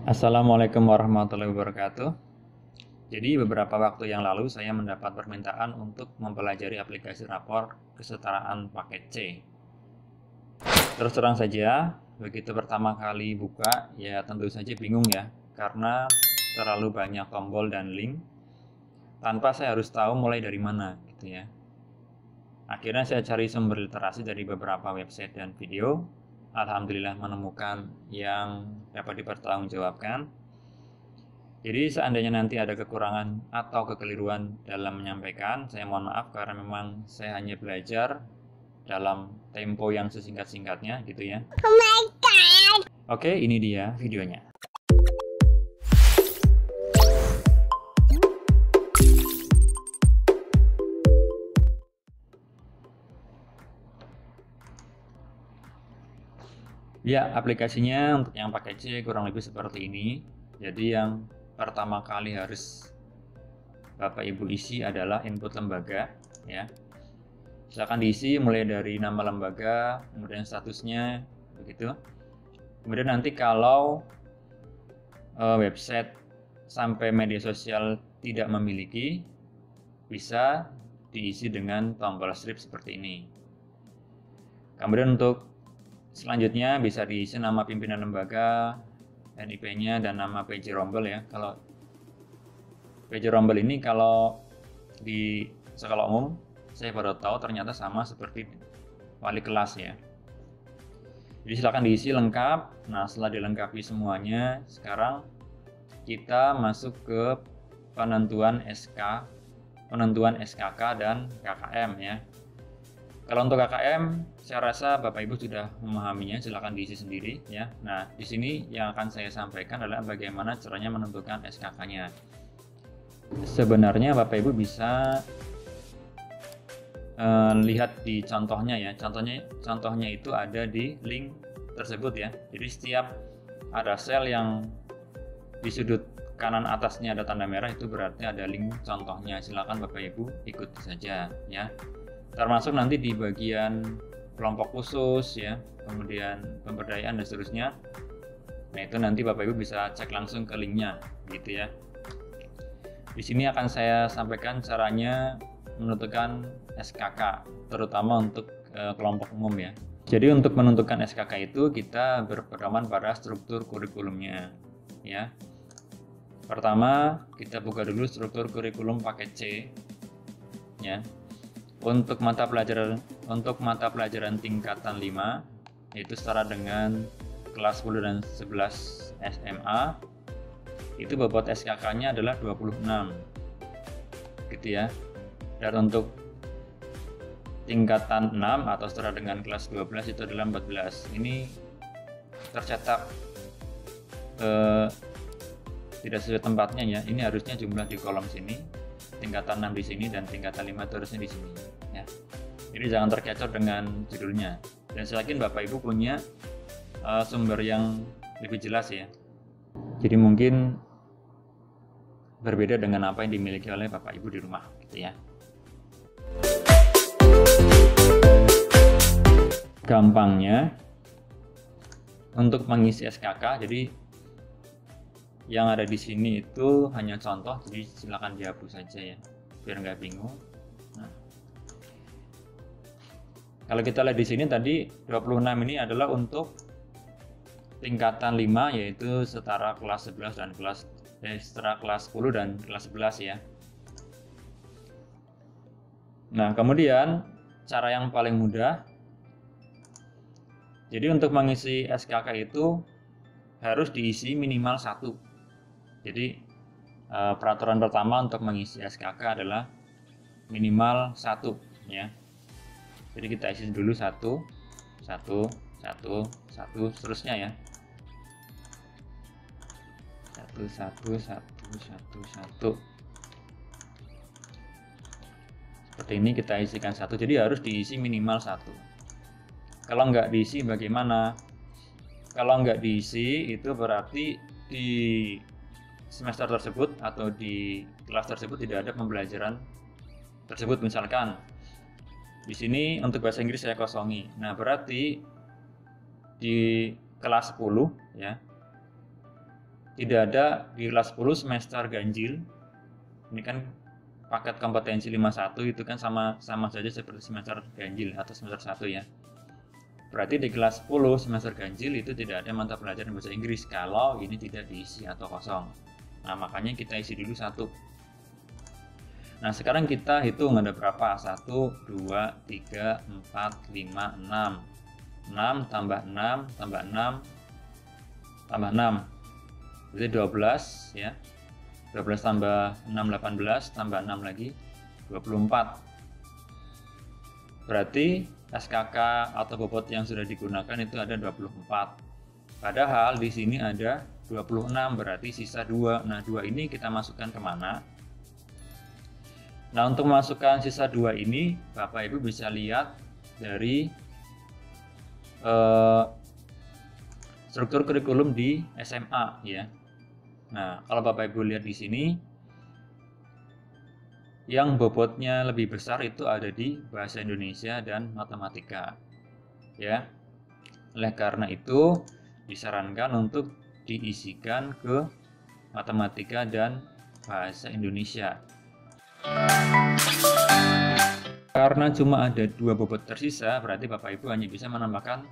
Assalamualaikum warahmatullahi wabarakatuh. Jadi beberapa waktu yang lalu saya mendapat permintaan untuk mempelajari aplikasi rapor kesetaraan paket C. Terus terang saja, begitu pertama kali buka, ya tentu saja bingung ya, karena terlalu banyak tombol dan link, tanpa saya harus tahu mulai dari mana, gitu ya. Akhirnya saya cari sumber literasi dari beberapa website dan video. Alhamdulillah menemukan yang dapat dipertanggungjawabkan. Jadi seandainya nanti ada kekurangan atau kekeliruan dalam menyampaikan, saya mohon maaf karena memang saya hanya belajar dalam tempo yang sesingkat-singkatnya gitu ya. Oh my god. Oke, ini dia videonya. Ya, aplikasinya untuk yang pakai C kurang lebih seperti ini. Jadi yang pertama kali harus Bapak Ibu isi adalah input lembaga ya. Silakan diisi mulai dari nama lembaga, kemudian statusnya begitu. Kemudian nanti kalau website sampai media sosial tidak memiliki, bisa diisi dengan tombol strip seperti ini. Kemudian untuk selanjutnya bisa diisi nama pimpinan lembaga, NIP-nya, dan nama PJ Rombel ya. Kalau PJ Rombel ini kalau di sekolah umum saya baru tahu ternyata sama seperti wali kelas ya. Jadi silakan diisi lengkap. Nah, setelah dilengkapi semuanya, sekarang kita masuk ke penentuan SKK dan KKM ya. Kalau untuk KKM, saya rasa Bapak Ibu sudah memahaminya, silakan diisi sendiri ya. Nah, di sini yang akan saya sampaikan adalah bagaimana caranya menentukan SKK-nya. Sebenarnya Bapak Ibu bisa lihat di contohnya ya. Contohnya itu ada di link tersebut ya. Jadi setiap ada sel yang di sudut kanan atasnya ada tanda merah, itu berarti ada link contohnya. Silakan Bapak Ibu ikuti saja ya. Termasuk nanti di bagian kelompok khusus ya, kemudian pemberdayaan dan seterusnya. Nah, itu nanti Bapak Ibu bisa cek langsung ke linknya gitu ya. Di sini akan saya sampaikan caranya menentukan SKK, terutama untuk kelompok umum ya. Jadi untuk menentukan SKK itu kita berpedoman pada struktur kurikulumnya ya. Pertama, kita buka dulu struktur kurikulum paket C ya. Untuk mata pelajaran tingkatan 5, yaitu setara dengan kelas 10 dan 11 SMA, itu bobot SKK-nya adalah 26 gitu ya. Dan untuk tingkatan 6 atau setara dengan kelas 12 itu adalah 14. Ini tercetak tidak sesuai tempatnya ya. Ini harusnya jumlah di kolom sini, tingkatan 6 di sini, dan tingkatan 5 itu harusnya di sini ya. Jadi jangan terkecoh dengan judulnya. Dan saya yakin Bapak Ibu punya sumber yang lebih jelas ya. Jadi mungkin berbeda dengan apa yang dimiliki oleh Bapak Ibu di rumah gitu ya. Gampangnya untuk mengisi SKK, jadi yang ada di sini itu hanya contoh, jadi silakan dihapus saja ya, biar nggak bingung. Nah, kalau kita lihat di sini tadi 26 ini adalah untuk tingkatan 5, yaitu setara kelas 11 dan setara kelas 10 dan kelas 11 ya. Nah, kemudian cara yang paling mudah, jadi untuk mengisi SKK itu harus diisi minimal 1. Jadi peraturan pertama untuk mengisi SKK adalah minimal 1 ya. Jadi kita isi dulu 1, seterusnya ya. 1. Seperti ini kita isikan 1. Jadi harus diisi minimal 1. Kalau nggak diisi bagaimana? Kalau nggak diisi itu berarti di semester tersebut atau di kelas tersebut tidak ada pembelajaran tersebut. Misalkan di sini untuk bahasa Inggris saya kosongi. Nah, berarti di kelas 10 ya, tidak ada di kelas 10 semester ganjil. Ini kan paket kompetensi 51 itu kan sama saja seperti semester ganjil atau semester 1 ya. Berarti di kelas 10 semester ganjil itu tidak ada mata pelajaran bahasa Inggris kalau ini tidak diisi atau kosong. Nah, makanya kita isi dulu 1. Nah, sekarang kita hitung ada berapa? 1, 2, 3, 4, 5, 6. 6 tambah 6 tambah 6 tambah 6. Berarti 12 ya. 12 tambah 6 18 tambah 6 lagi 24. Berarti SKK atau bobot yang sudah digunakan itu ada 24. Padahal di sini ada 26, berarti sisa 2. Nah, 2 ini kita masukkan kemana? Nah, untuk memasukkan sisa 2 ini Bapak Ibu bisa lihat dari struktur kurikulum di SMA ya. Nah, kalau Bapak Ibu lihat di sini, yang bobotnya lebih besar itu ada di bahasa Indonesia dan matematika. Ya. Oleh karena itu, disarankan untuk diisikan ke matematika dan bahasa Indonesia. Karena cuma ada 2 bobot tersisa, berarti Bapak Ibu hanya bisa menambahkan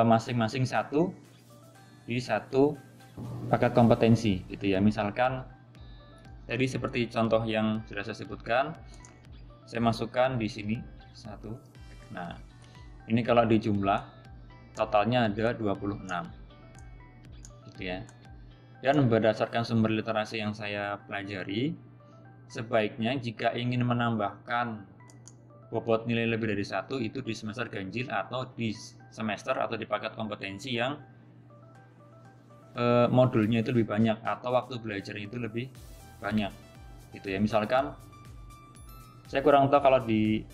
masing-masing 1 di 1 paket kompetensi gitu ya. Misalkan tadi seperti contoh yang sudah saya sebutkan, saya masukkan di sini 1. Nah, ini kalau dijumlah totalnya ada 26 gitu ya. Dan berdasarkan sumber literasi yang saya pelajari, sebaiknya jika ingin menambahkan bobot nilai lebih dari 1 itu di semester ganjil atau di semester atau di paket kompetensi yang modulnya itu lebih banyak atau waktu belajar itu lebih banyak gitu ya. Misalkan saya kurang tahu kalau di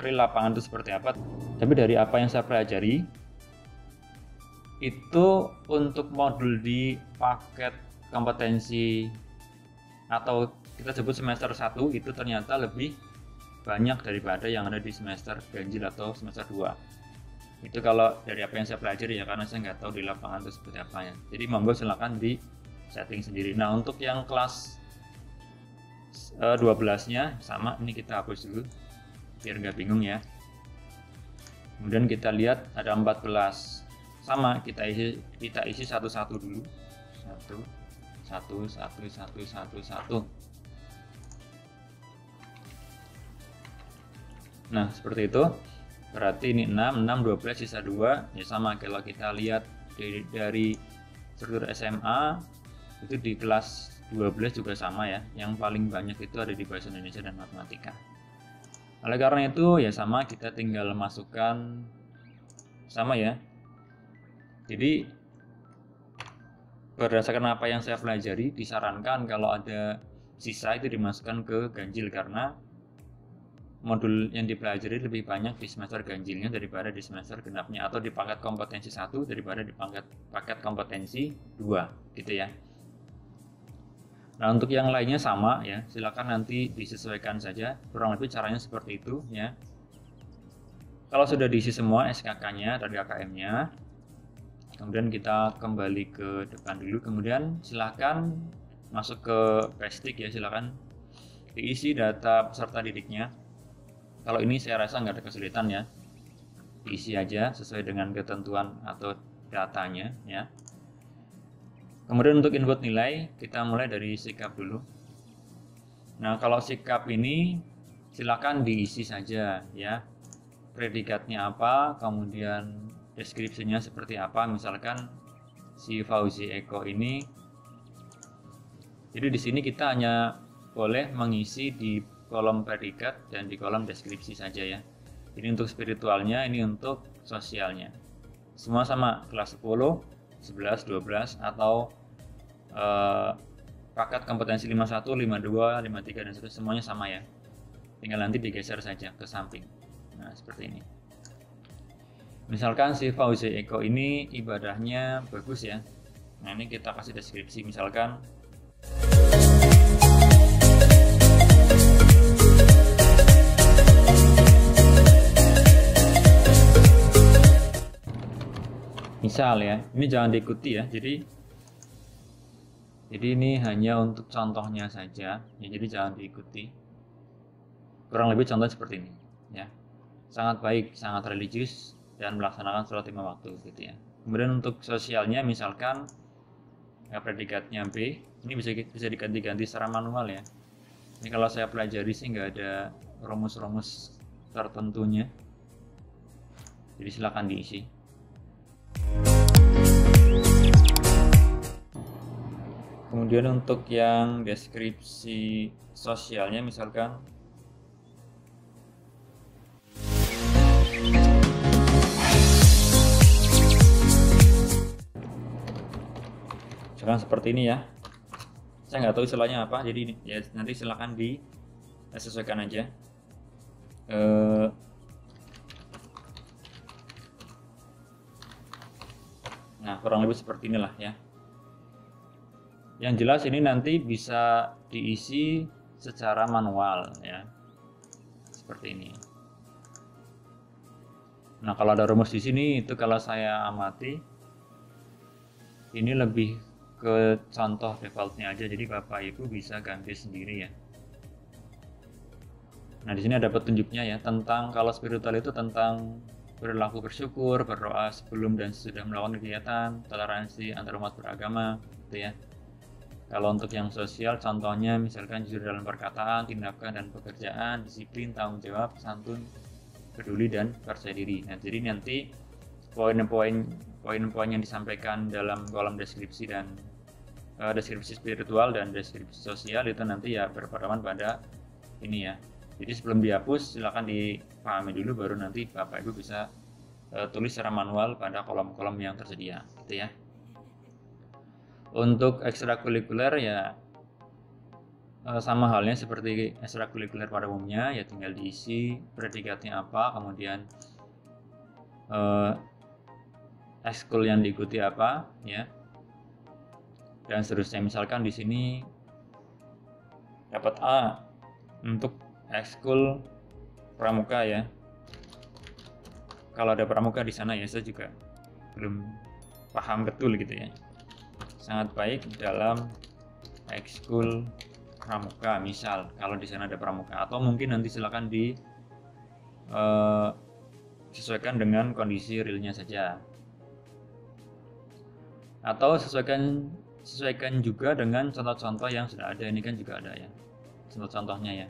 real lapangan itu seperti apa, tapi dari apa yang saya pelajari itu untuk modul di paket kompetensi atau kita sebut semester 1 itu ternyata lebih banyak daripada yang ada di semester ganjil atau semester 2. Itu kalau dari apa yang saya pelajari ya, karena saya nggak tahu di lapangan itu seperti apa ya. Jadi monggo silakan di setting sendiri. Nah, untuk yang kelas 12-nya sama, ini kita hapus dulu biar nggak bingung ya. Kemudian kita lihat ada 14. Sama, kita isi satu-satu dulu. 1. Nah, seperti itu. Berarti ini 6, 12, sisa 2. Ya sama, kalau kita lihat dari struktur SMA, itu di kelas 12 juga sama ya. Yang paling banyak itu ada di bahasa Indonesia dan matematika. Oleh karena itu, ya sama, kita tinggal masukkan sama ya. Jadi, berdasarkan apa yang saya pelajari, disarankan kalau ada sisa itu dimasukkan ke ganjil karena modul yang dipelajari lebih banyak di semester ganjilnya daripada di semester genapnya, atau di paket kompetensi 1 daripada di paket kompetensi 2 gitu ya. Nah, untuk yang lainnya sama ya, silakan nanti disesuaikan saja, kurang lebih caranya seperti itu ya. Kalau sudah diisi semua SKK-nya dan KKM-nya, kemudian kita kembali ke depan dulu, kemudian silakan masuk ke Pestik ya, silakan diisi data peserta didiknya. Kalau ini saya rasa nggak ada kesulitan ya, diisi aja sesuai dengan ketentuan atau datanya ya. Kemudian untuk input nilai, kita mulai dari sikap dulu. Nah, kalau sikap ini silakan diisi saja ya, predikatnya apa, kemudian deskripsinya seperti apa. Misalkan si Fauzi Eko ini, jadi di sini kita hanya boleh mengisi di kolom predikat dan di kolom deskripsi saja ya. Ini untuk spiritualnya, ini untuk sosialnya. Semua sama, kelas 10, 11, 12 atau paket kompetensi 51, 52, 53 dan seterusnya, semuanya sama ya. Tinggal nanti digeser saja ke samping. Nah, seperti ini. Misalkan si Fauzi Eko ini ibadahnya bagus ya. Nah, ini kita kasih deskripsi, misalkan misal ya, ini jangan diikuti ya. Jadi Jadi ini hanya untuk contohnya saja, ya, jadi jangan diikuti. Kurang lebih contoh seperti ini, ya. Sangat baik, sangat religius, dan melaksanakan sholat 5 waktu, gitu ya. Kemudian untuk sosialnya, misalkan ya, predikatnya B, ini bisa diganti-ganti secara manual ya. Ini kalau saya pelajari sih nggak ada rumus-rumus tertentunya, jadi silakan diisi. Kemudian untuk yang deskripsi sosialnya, misalkan seperti ini ya. Saya nggak tahu istilahnya apa, jadi ya nanti silakan disesuaikan aja. Nah, kurang lebih seperti inilah ya. Yang jelas ini nanti bisa diisi secara manual ya, seperti ini. Nah, kalau ada rumus di sini itu kalau saya amati ini lebih ke contoh defaultnya aja, jadi Bapak Ibu bisa ganti sendiri ya. Nah, di sini ada petunjuknya ya tentang kalau spiritual itu tentang perilaku bersyukur, berdoa sebelum dan sesudah melakukan kegiatan, toleransi antar umat beragama, gitu ya. Kalau untuk yang sosial, contohnya misalkan jujur dalam perkataan, tindakan, dan pekerjaan, disiplin, tanggung jawab, santun, peduli, dan percaya diri. Nah, jadi nanti poin-poin yang disampaikan dalam kolom deskripsi dan deskripsi spiritual dan deskripsi sosial itu nanti ya berpedoman pada ini ya. Jadi sebelum dihapus, silakan dipahami dulu, baru nanti Bapak Ibu bisa tulis secara manual pada kolom-kolom yang tersedia, gitu ya. Untuk ekstrakurikuler ya sama halnya seperti ekstrakurikuler pada umumnya, ya tinggal diisi predikatnya apa, kemudian ekskul yang diikuti apa, ya, dan seterusnya. Misalkan di sini dapat A untuk ekskul pramuka ya. Kalau ada pramuka di sana ya, saya juga belum paham betul gitu ya. Sangat baik dalam ekskul pramuka, misal kalau di sana ada pramuka, atau mungkin nanti silakan sesuaikan dengan kondisi realnya saja, atau sesuaikan juga dengan contoh-contoh yang sudah ada. Ini kan juga ada ya contoh-contohnya ya.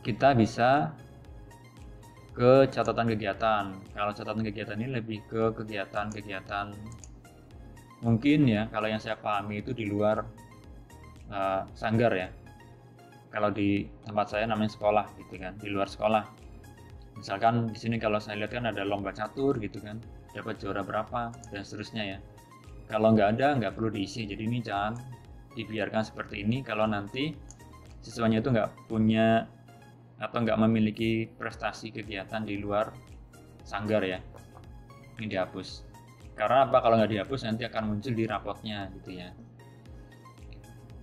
Kita bisa ke catatan kegiatan. Kalau catatan kegiatan ini lebih ke kegiatan-kegiatan mungkin ya, kalau yang saya pahami itu di luar sanggar ya. Kalau di tempat saya namanya sekolah gitu kan, di luar sekolah. Misalkan di sini kalau saya lihat kan ada lomba catur gitu kan, dapat juara berapa dan seterusnya ya. Kalau nggak ada, nggak perlu diisi. Jadi ini jangan dibiarkan seperti ini. Kalau nanti siswanya itu nggak punya atau nggak memiliki prestasi kegiatan di luar sanggar ya, ini dihapus. Karena apa? Kalau nggak dihapus nanti akan muncul di rapotnya gitu ya.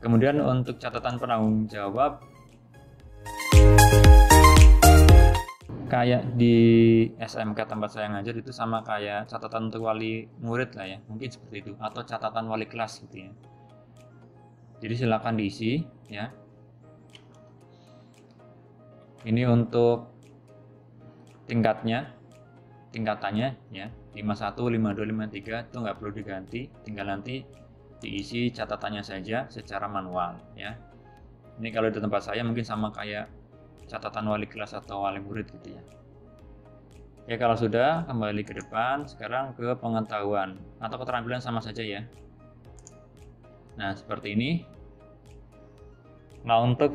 Kemudian untuk catatan penanggung jawab, kayak di SMK tempat saya ngajar itu sama kayak catatan untuk wali murid lah ya, mungkin seperti itu, atau catatan wali kelas gitu ya. Jadi silakan diisi ya. Ini untuk tingkatannya ya, 51, 52, 53 itu nggak perlu diganti, tinggal nanti diisi catatannya saja secara manual ya. Ini kalau di tempat saya mungkin sama kayak catatan wali kelas atau wali murid gitu ya. Ya, kalau sudah, kembali ke depan, sekarang ke pengetahuan atau keterampilan sama saja ya. Nah, seperti ini. Nah, untuk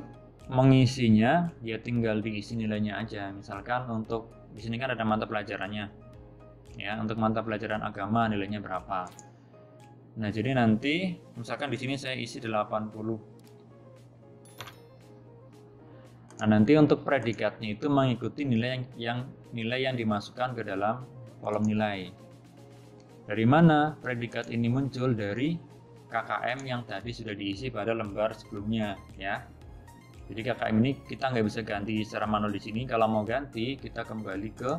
mengisinya ya tinggal diisi nilainya aja. Misalkan untuk di sini kan ada mata pelajarannya ya, untuk mata pelajaran agama nilainya berapa. Nah, jadi nanti misalkan di sini saya isi 80. Nah, nanti untuk predikatnya itu mengikuti nilai yang dimasukkan ke dalam kolom nilai. Dari mana predikat ini muncul? Dari KKM yang tadi sudah diisi pada lembar sebelumnya ya. Jadi KKM ini kita nggak bisa ganti secara manual di sini. Kalau mau ganti, kita kembali ke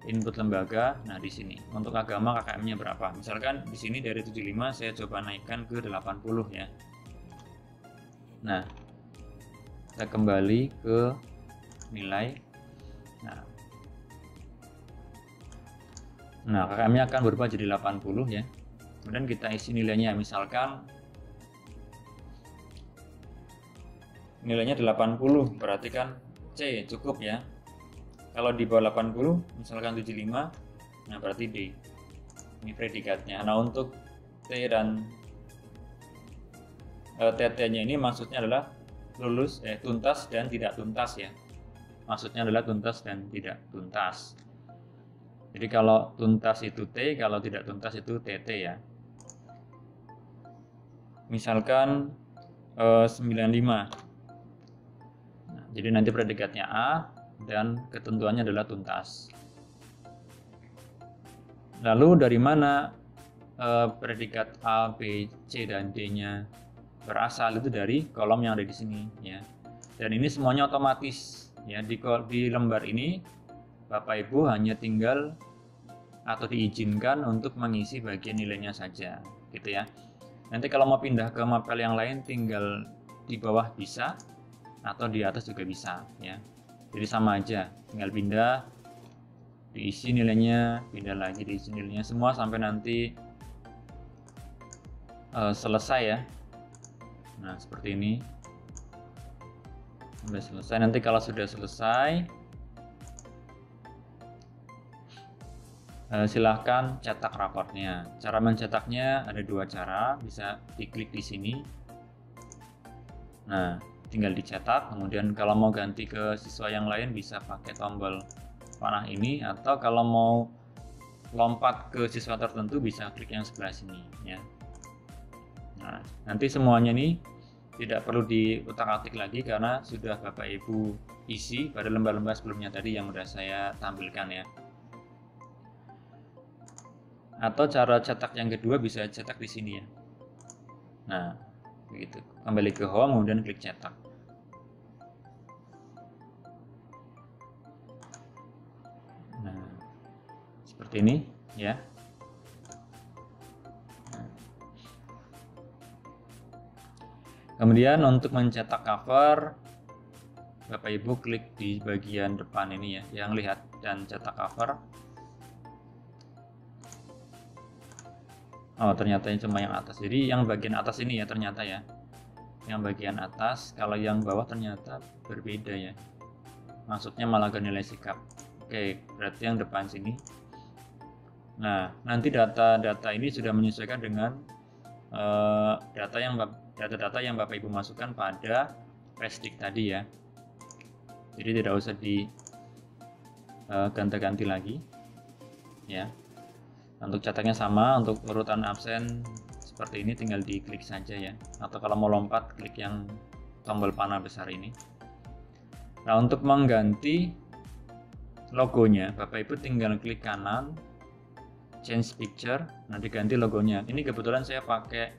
input lembaga. Nah, di sini untuk agama KKM-nya berapa? Misalkan di sini dari 75 saya coba naikkan ke 80 ya. Nah, kita kembali ke nilai. Nah, KKM-nya akan berubah jadi 80 ya. Kemudian kita isi nilainya, misalkan nilainya 80, berarti kan C cukup ya. Kalau di bawah 80, misalkan 75, nah berarti D. Ini predikatnya. Nah, untuk T dan TT-nya ini maksudnya adalah tuntas dan tidak tuntas ya. Maksudnya adalah tuntas dan tidak tuntas. Jadi kalau tuntas itu T, kalau tidak tuntas itu TT ya. Misalkan 95. Nah, jadi nanti predikatnya A dan ketentuannya adalah tuntas. Lalu dari mana predikat A, B, C dan D-nya berasal? Itu dari kolom yang ada di sini ya. Dan ini semuanya otomatis ya. Di lembar ini Bapak Ibu hanya tinggal atau diizinkan untuk mengisi bagian nilainya saja gitu ya. Nanti kalau mau pindah ke mapel yang lain tinggal di bawah bisa atau di atas juga bisa ya. Jadi sama aja, tinggal pindah, diisi nilainya, pindah lagi, diisi nilainya, semua sampai nanti selesai ya. Nah, seperti ini sampai selesai. Nanti kalau sudah selesai, silahkan cetak raportnya. Cara mencetaknya ada dua cara, bisa diklik di sini. Nah, tinggal dicetak. Kemudian kalau mau ganti ke siswa yang lain bisa pakai tombol panah ini, atau kalau mau lompat ke siswa tertentu bisa klik yang sebelah sini ya. Nah, nanti semuanya nih tidak perlu diutak-atik lagi karena sudah Bapak Ibu isi pada lembar-lembar sebelumnya tadi yang sudah saya tampilkan ya. Atau cara cetak yang kedua bisa cetak di sini ya. Nah, begitu. Kembali ke home, kemudian klik cetak. Nah, seperti ini ya. Kemudian untuk mencetak cover, Bapak Ibu klik di bagian depan ini ya, yang lihat dan cetak cover. Oh, ternyata ini cuma yang atas. Jadi yang bagian atas ini ya ternyata ya. Yang bagian atas, kalau yang bawah ternyata berbeda ya. Maksudnya malah ke nilai sikap. Oke, berarti yang depan sini. Nah, nanti data-data ini sudah menyesuaikan dengan data-data yang Bapak Ibu masukkan pada Pesdik tadi ya. Jadi tidak usah diganti-ganti lagi ya. Untuk cetaknya sama, untuk urutan absen seperti ini tinggal diklik saja ya. Atau kalau mau lompat klik yang tombol panah besar ini. Nah, untuk mengganti logonya, Bapak Ibu tinggal klik kanan, change picture, nah diganti logonya. Ini kebetulan saya pakai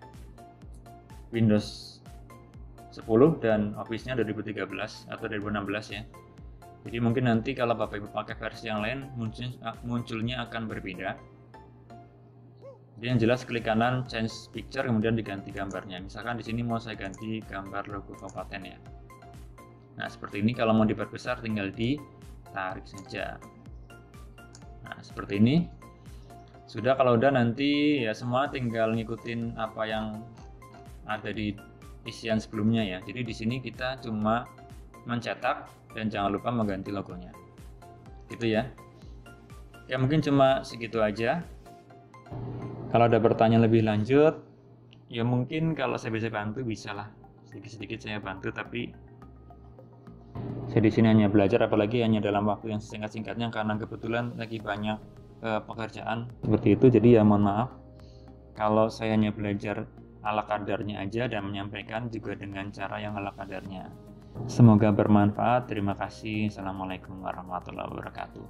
Windows 10 dan Office-nya 2013 atau 2016 ya. Jadi mungkin nanti kalau Bapak Ibu pakai versi yang lain munculnya akan berbeda. Jadi yang jelas klik kanan change picture kemudian diganti gambarnya. Misalkan di sini mau saya ganti gambar logo kabupaten ya. Nah, seperti ini. Kalau mau diperbesar tinggal ditarik saja. Nah, seperti ini. Sudah, kalau udah nanti ya semua tinggal ngikutin apa yang ada di isian sebelumnya ya. Jadi di sini kita cuma mencetak dan jangan lupa mengganti logonya. Gitu ya. Ya mungkin cuma segitu aja. Kalau ada pertanyaan lebih lanjut, ya mungkin kalau saya bisa bantu bisalah sedikit-sedikit saya bantu, tapi saya di sini hanya belajar, apalagi hanya dalam waktu yang singkat-singkatnya karena kebetulan lagi banyak pekerjaan seperti itu. Jadi ya mohon maaf kalau saya hanya belajar ala kadarnya aja dan menyampaikan juga dengan cara yang ala kadarnya. Semoga bermanfaat. Terima kasih. Assalamualaikum warahmatullahi wabarakatuh.